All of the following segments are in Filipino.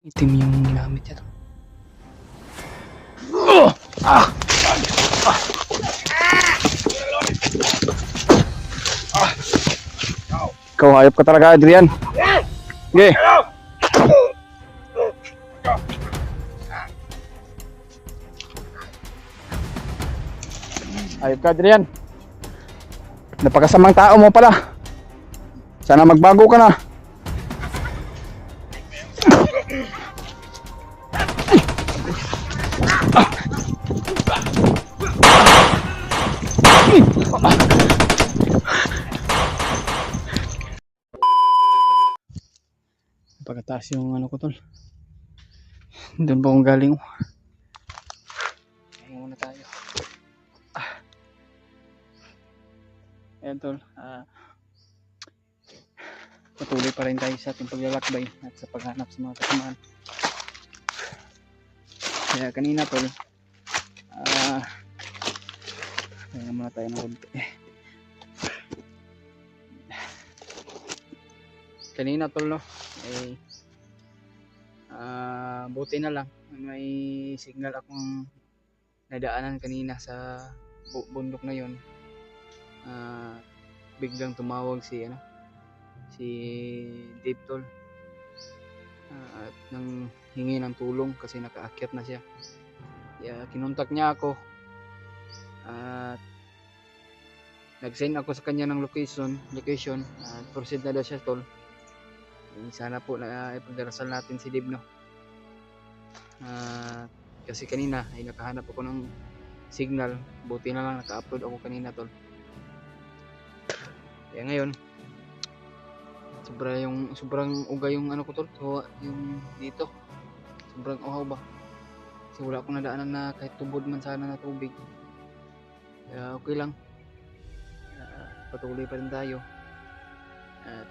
Itim yung ginamit niya. Ikaw, hayop ka talaga, Adrian. Sige. Hayop ka, Adrian. Napakasamang tao mo pala. Sana magbago ka na. Pagkataas yung ano ko tol. Doon pa akong galing. Kaya muna tayo. Ayan tol. Patuloy pa rin tayo sa ating paglalakbay at sa paghanap sa mga kasamahan. Kaya kanina tol. Kaya muna tayo ng konti. Kanina tol no. Buti na lang may signal akong nadaanan kanina sa bundok na yon. Biglang tumawag si Dave tol, at nang hingi ng tulong kasi nakaakyat na siya. Kaya kinontak niya ako at nag-send ako sa kanya ng location at proceed na daw siya tol. Sana po na ipagdarasal natin si Dave no. Kasi kanina ay nakahanap ako ng signal, buti na lang naka-upload ako kanina tol. Kaya ngayon sobrang uga yung ano ko tol, so, yung dito sobrang uhaw ba, kasi wala akong nadaanan na kahit tubod man sana na tubig. Kaya okay lang, patuloy pa rin tayo at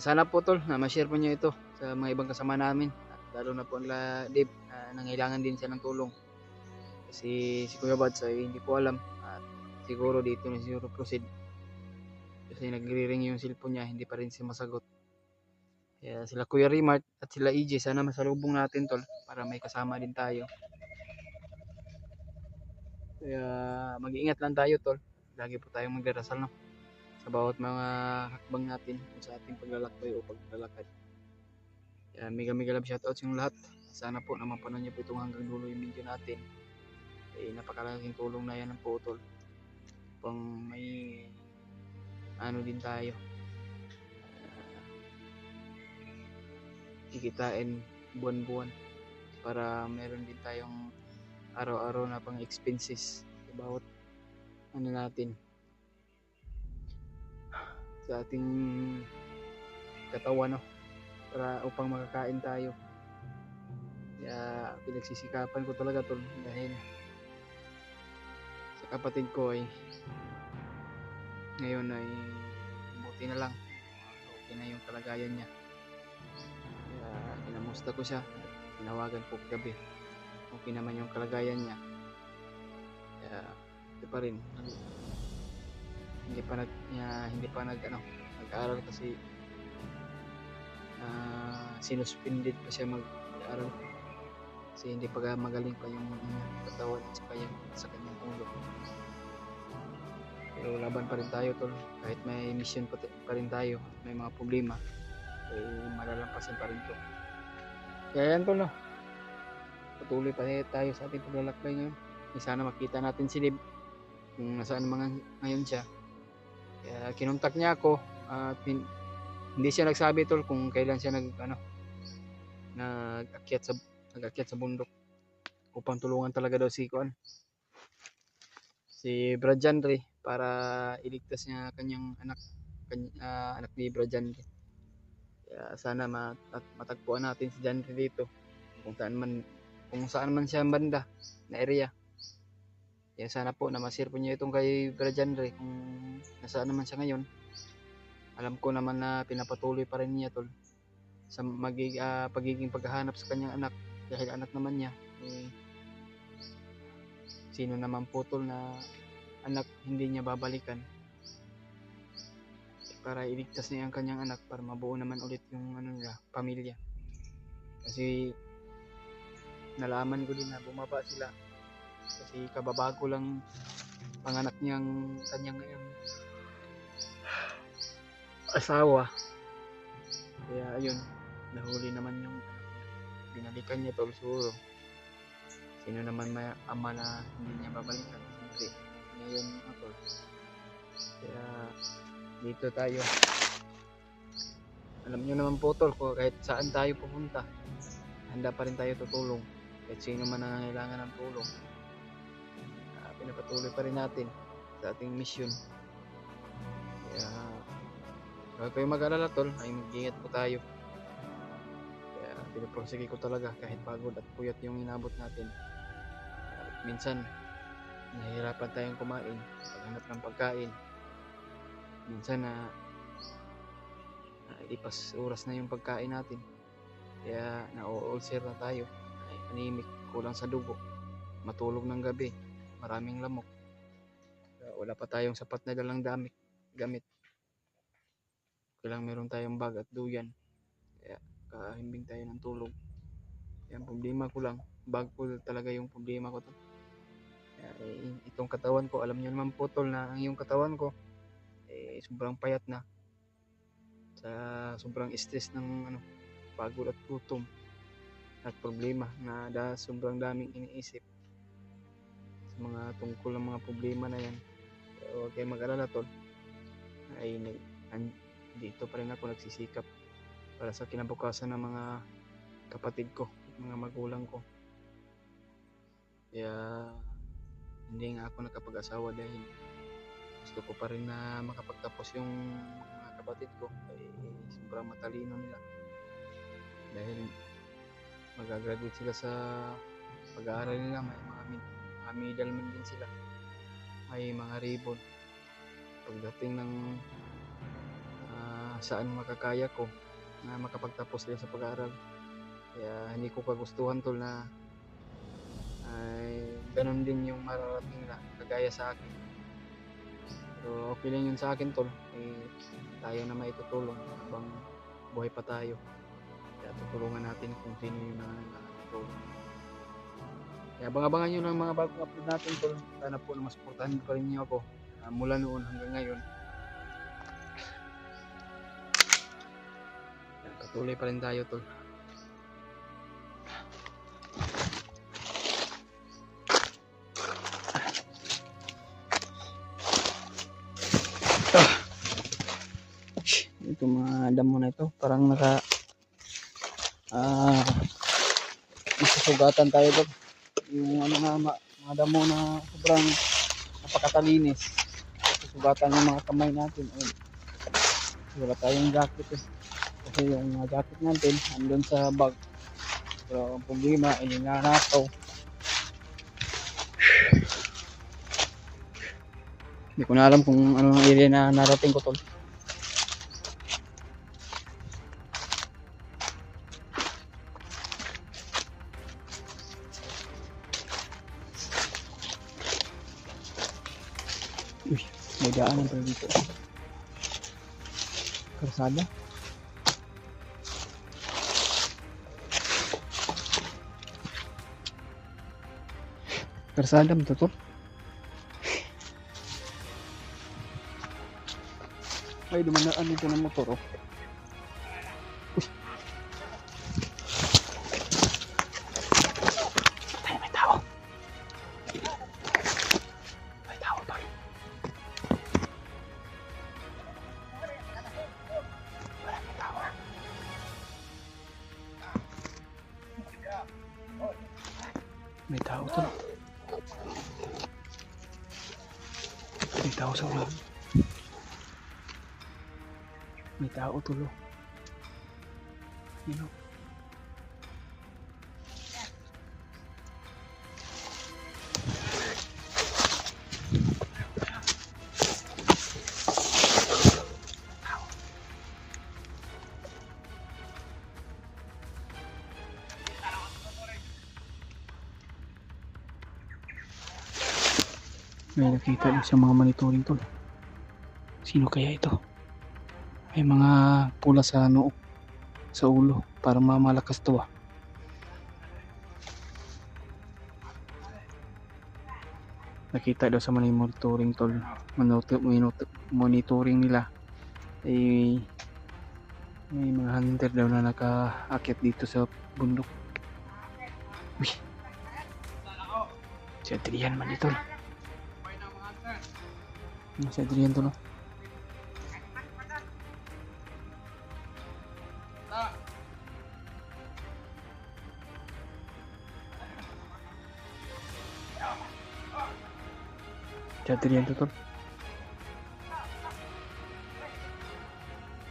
sana po tol na ma-share po niyo ito sa mga ibang kasama namin, at lalo na po nila Dave na nangailangan din siya ng tulong, kasi si Kuya Bads ay hindi ko alam at siguro dito na siguro proceed kasi nagre-ring yung cellphone niya, hindi pa rin siya masagot. Kaya sila Kuya Rimart at sila EJ, sana masalubong natin tol para may kasama din tayo. Kaya mag-iingat lang tayo tol, lagi po tayong magdarasal no sa bawat mga hakbang natin sa ating paglalakbay o paglalakad. Kaya mega love shoutouts yung lahat. Sana po na mapanood niyo po itong hanggang dulo yung video natin. Napakalaking tulong na yan ng po tol, pang may ano din tayo, kikitain buwan-buwan para meron din tayong araw-araw na pang expenses sa bawat ano natin sa ating katawan no, para upang makakain tayo. Kaya pinagsisikapan ko talaga tol, dahil sa kapatid ko ay ngayon ay buti na lang, okay na yung kalagayan niya. Kaya kinamusta ko siya, tinawagan ko gabi, okay naman yung kalagayan niya. Kaya ito pa rin, hindi pa nag-aaral kasi sinuspended pa siya mag-aaral kasi hindi pa magaling pa yung katawan at saka yung sa kanyang ulo. Pero laban pa rin tayo tol, kahit may mission pa rin tayo, may mga problema ay malalampasan pa rin to. Kaya yan tol no, patuloy pa tayo sa ating paglalakbay ngayon. Sana makita natin si Dave kung nasaan mga ngayon siya. Kaya kinontak niya ako at hindi siya nagsabi tol kung kailan siya nag-akyat sa bundok upang tulungan talaga daw si Brad Janry para iligtas niya kanyang anak ni Brad Janry. Kaya sana matagpuan natin si Janry dito kung saan man siya banda na area. Kaya sana po na ma-share po niyo itong kay Brad Janry kung nasaan naman siya ngayon. Alam ko naman na pinapatuloy pa rin niya tol sa pagiging paghahanap sa kanyang anak, dahil anak naman niya. Sino naman po tol na anak hindi niya babalikan para iligtas niya ang kanyang anak para mabuo naman ulit yung pamilya. Kasi nalaman ko din na bumaba sila. Kasi kababago lang panganak kanyang asawa. Kaya ayun, nahuli naman yung binalikan niya tol siguro. Sino naman may ama na hindi niya babalikan? Siyempre, ngayon tol. Kaya dito tayo. Alam niyo naman po tol, kahit saan tayo pupunta, handa pa rin tayo tutulong. Kahit sino man ang nangangailangan ng tulong, pinapatuloy pa rin natin sa ating mission. Kaya huwag kayong mag-alala tol, ay mag-ingat po tayo. Kaya pinapursige ko talaga kahit pagod at puyat yung inabot natin. At minsan nahihirapan tayong kumain, paghanap ng pagkain. Minsan ipas oras na yung pagkain natin. Kaya na-ulcer na tayo, anemic, kulang sa dugo, matulog ng gabi, maraming lamok. Wala pa tayong sapat na dalang gamit. Kailangan meron tayong bag at duyan. Kaya kahimbing tayo ng tulog. Kaya ang problema ko lang, bag ko talaga yung problema ko to. Kaya, itong katawan ko, alam niyo naman po tol na ang yung katawan ko sobrang payat na sa sobrang stress ng pagod at gutom at problema na sobrang daming iniisip sa mga tungkol ng mga problema na yan. Huwag kayong mag-alala tol, ay dito pa rin ako nagsisikap para sa kinabukasan ng mga kapatid ko, mga magulang ko. Kaya hindi nga ako nakapag-asawa dahil gusto ko pa rin na makapagtapos yung mga kapatid ko. Sobrang matalino nila dahil mag-graduate sila sa pag-aaral nila. May mga medal man din sila, may mga ribbon. Pagdating ng saan makakaya ko na makapagtapos sila sa pag-aaral. Kaya hindi ko kagustuhan tol na ay ganun din yung mararating na kagaya sa akin. Pero okay lang yun sa akin tol, tayo na maitutulong habang buhay pa tayo. Kaya tutulungan natin kung sino yung nakatulong. Kaya abang-abangan nyo ng mga bagong upload natin tol. Sana po na masuportahan pa rin nyo ako mula noon hanggang ngayon. Patuloy pa rin tayo tol. Ito mga damo na ito, parang nasusugatan tayo tol. Yung mga damo na sobrang napakatalinis. Nasusugatan yung mga kamay natin. Wala tayong jacket kasi yung jacket natin andun sa bag. Pero ang problema ay nanakaw. Hindi ko na alam kung ano ang area na narating ko tol. Uy, may daanan pala dito. Karsada. Karsada mo to tol. Ay, dumanaan dito ng motor oh. Uy. May tao. May tao tol. May tao. May tao tol. May tao sa ulo. May tao tulo. You know. May nakita din sa mga monitoring tol. Sino kaya ito? May mga pula sa noo, sa ulo, para mamalakas to nakita daw sa monitoring tol, monitoring nila ay may mga hunter daw na nakaakyat dito sa bundok. Uy, si Adrian man ito. Si Adrian to no. Si Adrian to tol.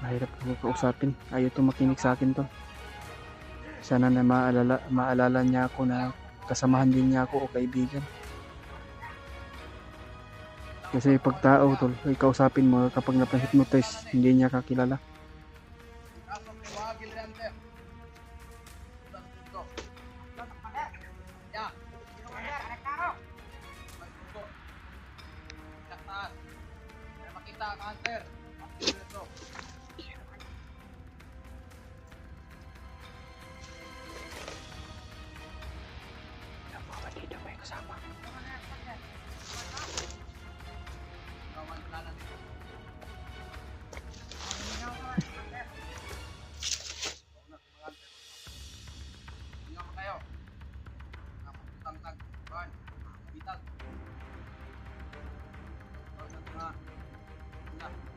Mahirap ko kausapin. Ayaw to makinig sa akin to. Sana na maalala niya ako na kasamahan din niya ako o kaibigan. Kasi pag tao tol, ay kausapin mo kapag napa-hypnotize, hindi niya kakilala.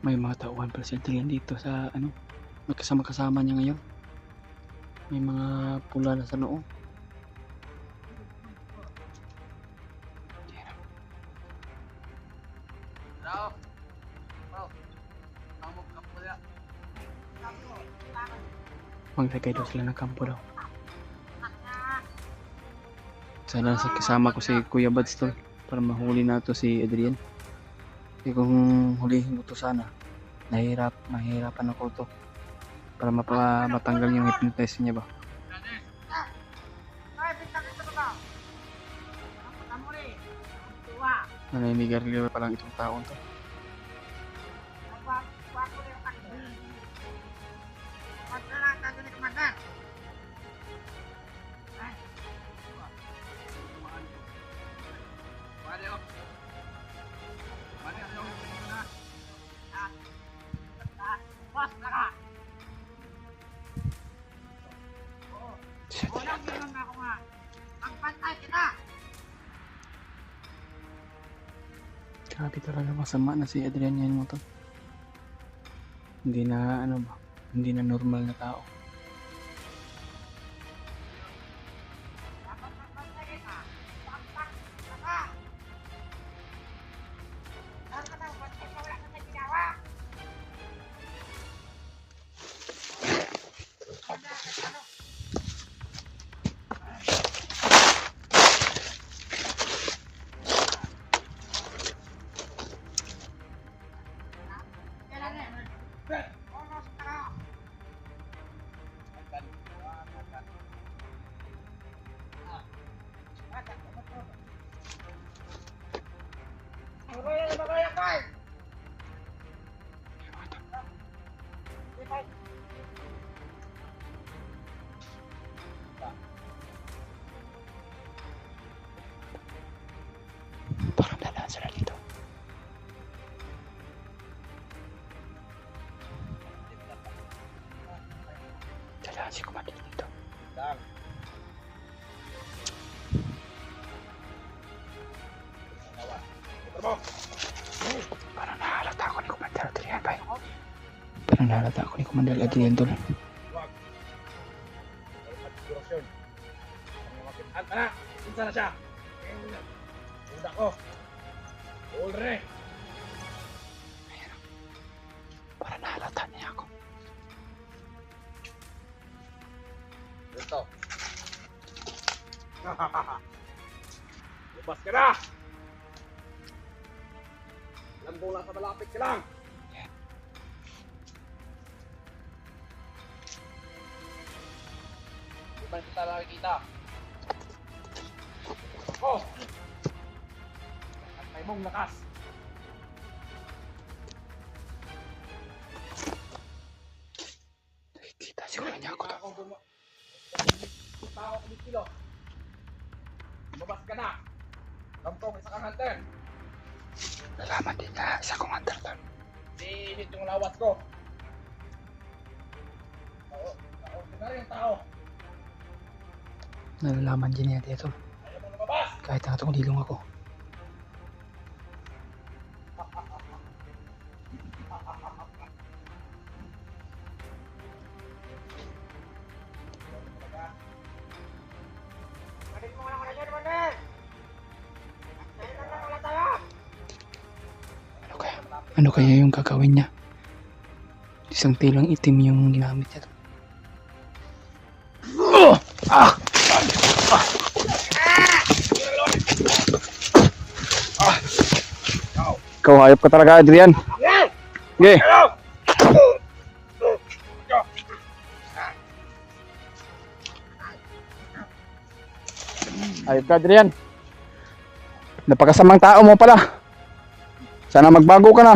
May mga tauhan pala si Adrian dito sa ano, magkasama-kasama niya ngayon. May mga pula na sa noo. Maglagay daw sila ng kampo daw. Sana kasama ko si Kuya Bads tol para mahuli na to si Adrian. Kasi kung hulihin ko to sana, mahirapan ako to para matanggal yung hypnotize niya ba. Naninigarilyo pa lang itong taon to. Grabe talaga, masama na si Adrian yan mo to. Hindi na ano ba, hindi na normal na tao. Parang dadaan sila dito. Dadaan si Commander dito. Parang nahalata ako ni Commander Adrian ba? Parang nahalata ako ni Commander Adrian tol. Punta na siya. Punta ko. Ulre. Parang nahalata niya ako. Ito. Lumabas ka na. Lambong lang sa malapit ka lang. Di ba kita nakikita? Oh! At may mong lakas. Nakikita siguro niya ako to. Tao ko dito. Lumabas ka na. Kampong, isa kang hunter. Nalaman din na isa kong hunter doon. Iinit yung lawas ko. Ordinary yung tao. Nalalaman din niya dito. Ayaw mo lumabas. Kahit nakatungilong ako. Ano kaya yung gagawin niya? Isang tilang itim yung ginamit niya. Ikaw hayop ka talaga, Adrian. Sige. Hayop ka, Adrian. Napakasamang tao mo pala. Sana magbago ka na.